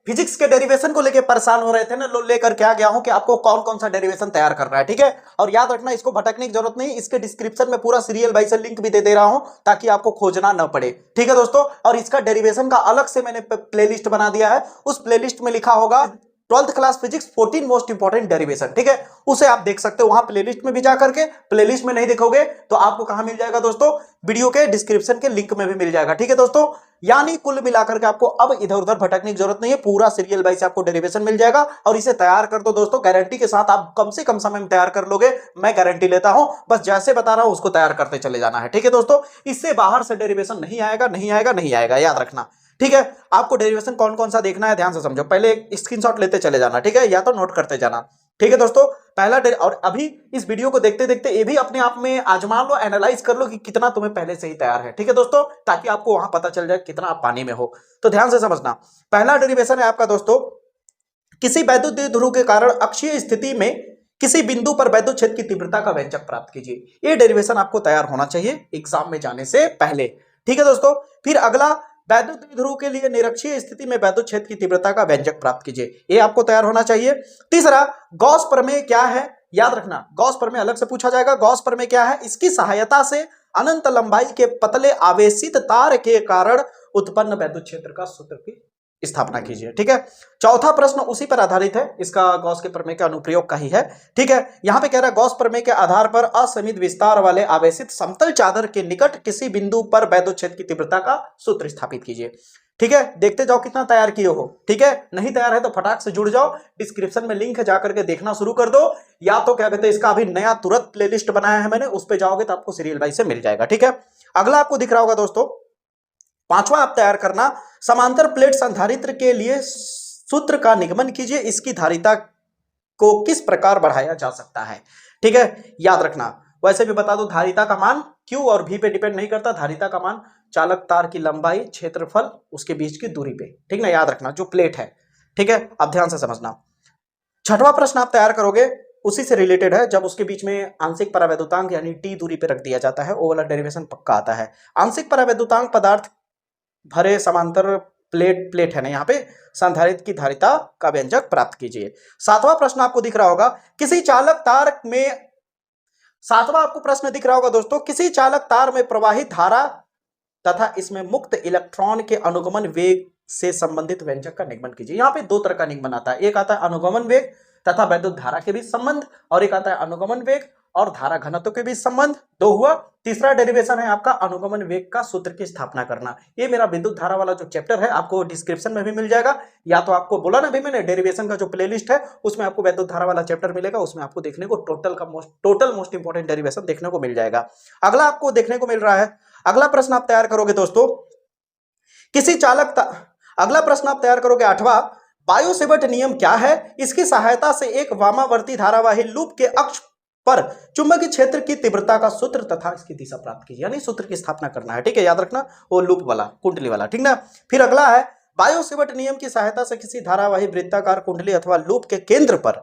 Physics के derivation को लेकर परेशान हो रहे थे ना, लेकर क्या गया हूं कि आपको कौन कौन सा डेरिवेशन तैयार करना है, ठीक है। और याद रखना, इसको भटकने की जरूरत नहीं, इसके डिस्क्रिप्शन में पूरा सीरियल बाई से लिंक भी दे रहा हूं ताकि आपको खोजना न पड़े, ठीक है दोस्तों। और इसका डेरिवेशन का अलग से मैंने प्लेलिस्ट बना दिया है, उस प्लेलिस्ट में लिखा होगा 12th class physics 14 most important derivation, ठीक है, उसे आप देख सकते हो वहां प्लेलिस्ट में भी जा करके। प्लेलिस्ट में नहीं देखोगे तो आपको कहां मिल जाएगा दोस्तों, वीडियो के डिस्क्रिप्शन के लिंक में भी मिल जाएगा, ठीक है दोस्तों। यानी कुल मिलाकर के आपको अब इधर उधर भटकने की जरूरत नहीं है, पूरा सीरियल वाइज आपको डेरिवेशन मिल जाएगा। और इसे तैयार कर दो दोस्तों, गारंटी के साथ आप कम से कम समय में तैयार कर लोगे, मैं गारंटी लेता हूं। बस जैसे बता रहा हूं उसको तैयार करते चले जाना है, ठीक है दोस्तों। इससे बाहर से डेरिवेशन नहीं आएगा, नहीं आएगा, नहीं आएगा, याद रखना, ठीक है। आपको डेरिवेशन कौन कौन सा देखना है ध्यान से समझो, पहले एक स्क्रीनशॉट लेते चले जाना, ठीक है, या तो नोट करते जाना, ठीक है दोस्तों। पहला और अभी इस वीडियो को देखते देखते ये भी अपने आप में आजमा लो, एनालाइज कर लो कि कितना तुम्हें पहले से ही तैयार है, ठीक है दोस्तों, ताकि आपको वहां पता चल जाए कितना आप पानी में हो। तो ध्यान से समझना, पहला डेरिवेशन है आपका दोस्तों, किसी वैद्युत द्विध्रुव के कारण अक्षीय स्थिति में किसी बिंदु पर वैद्युत क्षेत्र की तीव्रता का व्यंजक प्राप्त कीजिए। ये डेरिवेशन आपको तैयार होना चाहिए एग्जाम में जाने से पहले, ठीक है दोस्तों। फिर अगला, वैद्युत द्विध्रुव के लिए निरक्षीय स्थिति में वैद्युत क्षेत्र की तीव्रता का व्यंजक प्राप्त कीजिए, ये आपको तैयार होना चाहिए। तीसरा, गॉस प्रमेय क्या है, याद रखना, गॉस प्रमेय अलग से पूछा जाएगा। गॉस प्रमेय क्या है, इसकी सहायता से अनंत लंबाई के पतले आवेशित तार के कारण उत्पन्न वैद्युत क्षेत्र का सूत्र की स्थापना कीजिए, ठीक है। चौथा प्रश्न उसी पर आधारित है, इसका गॉस के प्रमेय के अनुप्रयोग का ही है, ठीक है। यहां पे कह रहा है गॉस प्रमेय के आधार पर असीमित विस्तार वाले आवेशित समतल चादर के निकट किसी बिंदु पर वैद्युत क्षेत्र की तीव्रता का सूत्र स्थापित कीजिए, ठीक है। देखते जाओ कितना तैयार किए हो, ठीक है। नहीं तैयार है तो फटाक से जुड़ जाओ, डिस्क्रिप्शन में लिंक है, जाकर के देखना शुरू कर दो, या तो क्या कहते हैं इसका अभी नया तुरंत प्लेलिस्ट बनाया है मैंने, उस पर जाओगे तो आपको सीरियल वाइज से मिल जाएगा, ठीक है। अगला आपको दिख रहा होगा दोस्तों, पांचवा आप तैयार करना, समांतर प्लेट संधारित्र के लिए सूत्र का निगमन कीजिए, इसकी धारिता को किस प्रकार बढ़ाया जा सकता है, ठीक है। याद रखना, वैसे भी बता दो, धारिता का मान Q और V पे डिपेंड नहीं करता, धारिता का मान चालक तार की लंबाई, क्षेत्रफल, उसके बीच की दूरी पे, ठीक ना, याद रखना जो प्लेट है, ठीक है। अब ध्यान से समझना, छठवां प्रश्न आप तैयार करोगे उसी से रिलेटेड है, जब उसके बीच में आंशिक परावैद्युतांक यानी T दूरी पे रख दिया जाता है, वो वाला डेरिवेशन पक्का आता है। आंशिक परावैद्युतांक पदार्थ भरे समांतर प्लेट है ना, यहाँ पे संधारित्र की धारिता का व्यंजक प्राप्त कीजिए। सातवां प्रश्न आपको दिख रहा होगा, किसी चालक तार में, सातवां आपको प्रश्न दिख रहा होगा दोस्तों, किसी चालक तार में प्रवाहित धारा तथा इसमें मुक्त इलेक्ट्रॉन के अनुगमन वेग से संबंधित व्यंजक का निगमन कीजिए। यहाँ पे दो तरह का निगमन आता है, एक आता है अनुगमन वेग तथा वैद्युत धारा के बीच संबंध, और एक आता है अनुगमन वेग और धारा घनत्व के बीच संबंध, दो हुआ। तीसरा डेरिवेशन है आपका अनुगमन वेग का सूत्र की स्थापना करना। ये मेरा विद्युत धारा वाला जो चैप्टर है आपको डिस्क्रिप्शन में भी मिल जाएगा, या तो आपको बोला ना भी मैंने, डेरिवेशन का जो प्लेलिस्ट है उसमें आपको विद्युत धारा वाला चैप्टर मिलेगा, उसमें आपको देखने को टोटल मोस्ट इंपॉर्टेंट डेरिवेशन देखने को मिल जाएगा। अगला आपको देखने को मिल रहा है, अगला प्रश्न आप तैयार करोगे दोस्तों, किसी अगला प्रश्न आप तैयार करोगे आठवां, बायो-सेवर्ट नियम क्या है, इसकी सहायता से एक वामावर्ती धारावाही लूप के अक्ष पर चुंबकीय क्षेत्र की तीव्रता का सूत्र तथा इसकी दिशा प्राप्त कीजिए, यानी सूत्र की स्थापना करना है, ठीक है, याद रखना वो लूप वाला, कुंडली वाला, ठीक ना। फिर अगला है, बायो-सेवर्ट नियम की सहायता से किसी धारावाही वृत्ताकार कुंडली अथवा लूप के केंद्र पर,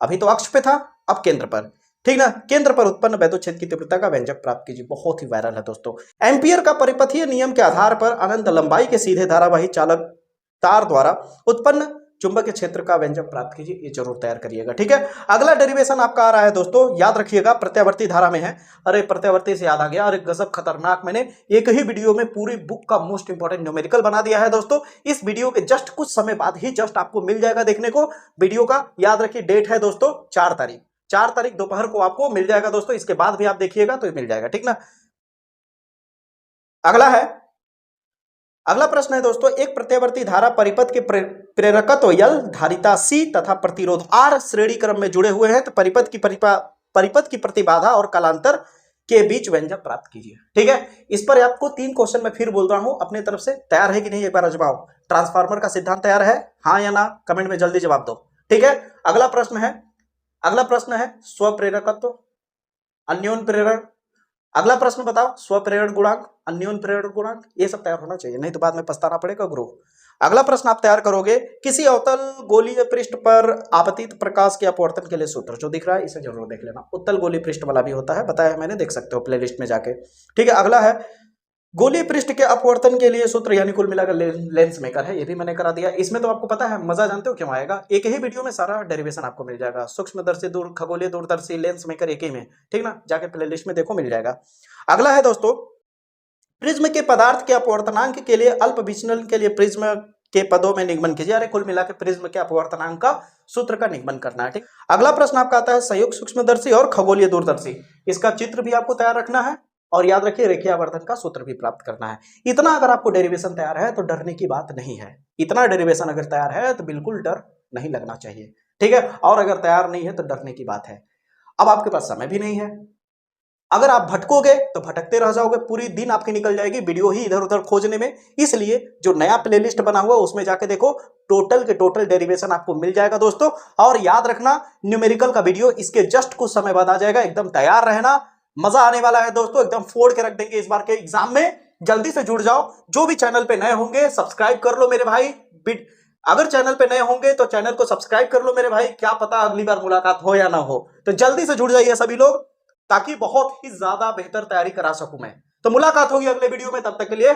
अभी तो अक्ष पे था अब केंद्र पर, ठीक ना, केंद्र पर उत्पन्न वैद्युत क्षेत्र की तीव्रता का व्यंजक प्राप्त कीजिए। बहुत ही वायरल है दोस्तों। एम्पियर का परिपथीय नियम के आधार पर अनंत लंबाई के सीधे धारावाही चालक तार द्वारा उत्पन्न चुंबकीय क्षेत्र का व्यंजक प्राप्त कीजिए, ये जरूर तैयार करिएगा, ठीक है। अगला डेरिवेशन आपका आ रहा है दोस्तों, याद रखिएगा, प्रत्यावर्ती धारा में है। अरे प्रत्यावर्ती से याद आ गया, अरे गजब खतरनाक, मैंने एक ही वीडियो में पूरी बुक का मोस्ट इंपॉर्टेंट न्यूमेरिकल बना दिया है दोस्तों। इस वीडियो के जस्ट कुछ समय बाद ही जस्ट आपको मिल जाएगा देखने को वीडियो का। याद रखिए डेट है दोस्तों 4 तारीख, 4 तारीख दोपहर को आपको मिल जाएगा दोस्तों, इसके बाद भी आप देखिएगा तो मिल जाएगा, ठीक ना। अगला प्रश्न है दोस्तों, एक प्रत्यावर्ती धारा परिपथ के प्रेरकत्व L, धारिता C तथा प्रतिरोध R श्रेणी क्रम में जुड़े हुए हैं, तो परिपथ की प्रतिबाधा और कालांतर के बीच व्यंजक प्राप्त कीजिए, ठीक है। इस पर आपको 3 क्वेश्चन मैं फिर बोल रहा हूं अपने तरफ से, तैयार है कि नहीं एक बार आजमाओ। ट्रांसफार्मर का सिद्धांत तैयार है, हाँ या ना, कमेंट में जल्दी जवाब दो, ठीक है। अगला प्रश्न है स्वप्रेरकत्व, अन्योन प्रेरण। अगला प्रश्न बताओ, स्वप्रेरण गुणांक, अन्योन प्रेरण गुणांक, ये सब तैयार होना चाहिए, नहीं तो बाद में पछताना पड़ेगा गुरु। अगला प्रश्न आप तैयार करोगे, किसी अवतल गोलीय पृष्ठ पर आपतित प्रकाश के अपवर्तन के लिए सूत्र, जो दिख रहा है इसे जरूर देख लेना। उत्तल गोलीय पृष्ठ वाला भी होता है, बताया मैंने, देख सकते हो प्लेलिस्ट में जाके, ठीक है। अगला है गोलीय पृष्ठ के अपवर्तन के लिए सूत्र यानी कुल मिलाकर लेंस मेकर है, ये भी मैंने करा दिया। इसमें तो आपको पता है मजा जानते हो क्यों आएगा, एक ही वीडियो में सारा डेरिवेशन आपको मिल जाएगा, सूक्ष्मदर्शी दूर खगोलीय दूरदर्शी लेंस मेकर एक ही में, ठीक ना, जाके प्लेलिस्ट में देखो मिल जाएगा। अगला है दोस्तों, प्रिज्म के पदार्थ के अपवर्तनांक के लिए अल्प विचलन के लिए प्रिज्म के पदों में निगमन कीजिए। अरे कुल मिलाकर प्रिज्म के अपवर्तनांक का सूत्र का निगमन करना है, ठीक। अगला प्रश्न आपका आता है संयुक्त सूक्ष्मदर्शी और खगोलीय दूरदर्शी, इसका चित्र भी आपको तैयार रखना है और याद रखिए रेखीय आवर्धन का सूत्र भी प्राप्त करना है। इतना अगर आपको डेरिवेशन तैयार है तो डरने की बात नहीं है, इतना डेरिवेशन अगर तैयार है तो बिल्कुल डर नहीं लगना चाहिए, ठीक है। और अगर तैयार नहीं है तो डरने की बात है। अब आपके पास समय भी नहीं है, अगर आप भटकोगे तो भटकते रह जाओगे, पूरी दिन आपकी निकल जाएगी वीडियो ही इधर उधर खोजने में। इसलिए जो नया प्लेलिस्ट बना हुआ है उसमें जाके देखो, टोटल के टोटल डेरिवेशन आपको मिल जाएगा दोस्तों। और याद रखना न्यूमेरिकल का वीडियो इसके जस्ट कुछ समय बाद आ जाएगा, एकदम तैयार रहना, मजा आने वाला है दोस्तों, एकदम फोड़ के रख देंगे इस बार के एग्जाम में। जल्दी से जुड़ जाओ, जो भी चैनल पे नए होंगे सब्सक्राइब कर लो मेरे भाई, अगर चैनल पे नए होंगे तो चैनल को सब्सक्राइब कर लो मेरे भाई, क्या पता अगली बार मुलाकात हो या ना हो। तो जल्दी से जुड़ जाइए सभी लोग, ताकि बहुत ही ज्यादा बेहतर तैयारी करा सकूं मैं। तो मुलाकात होगी अगले वीडियो में, तब तक के लिए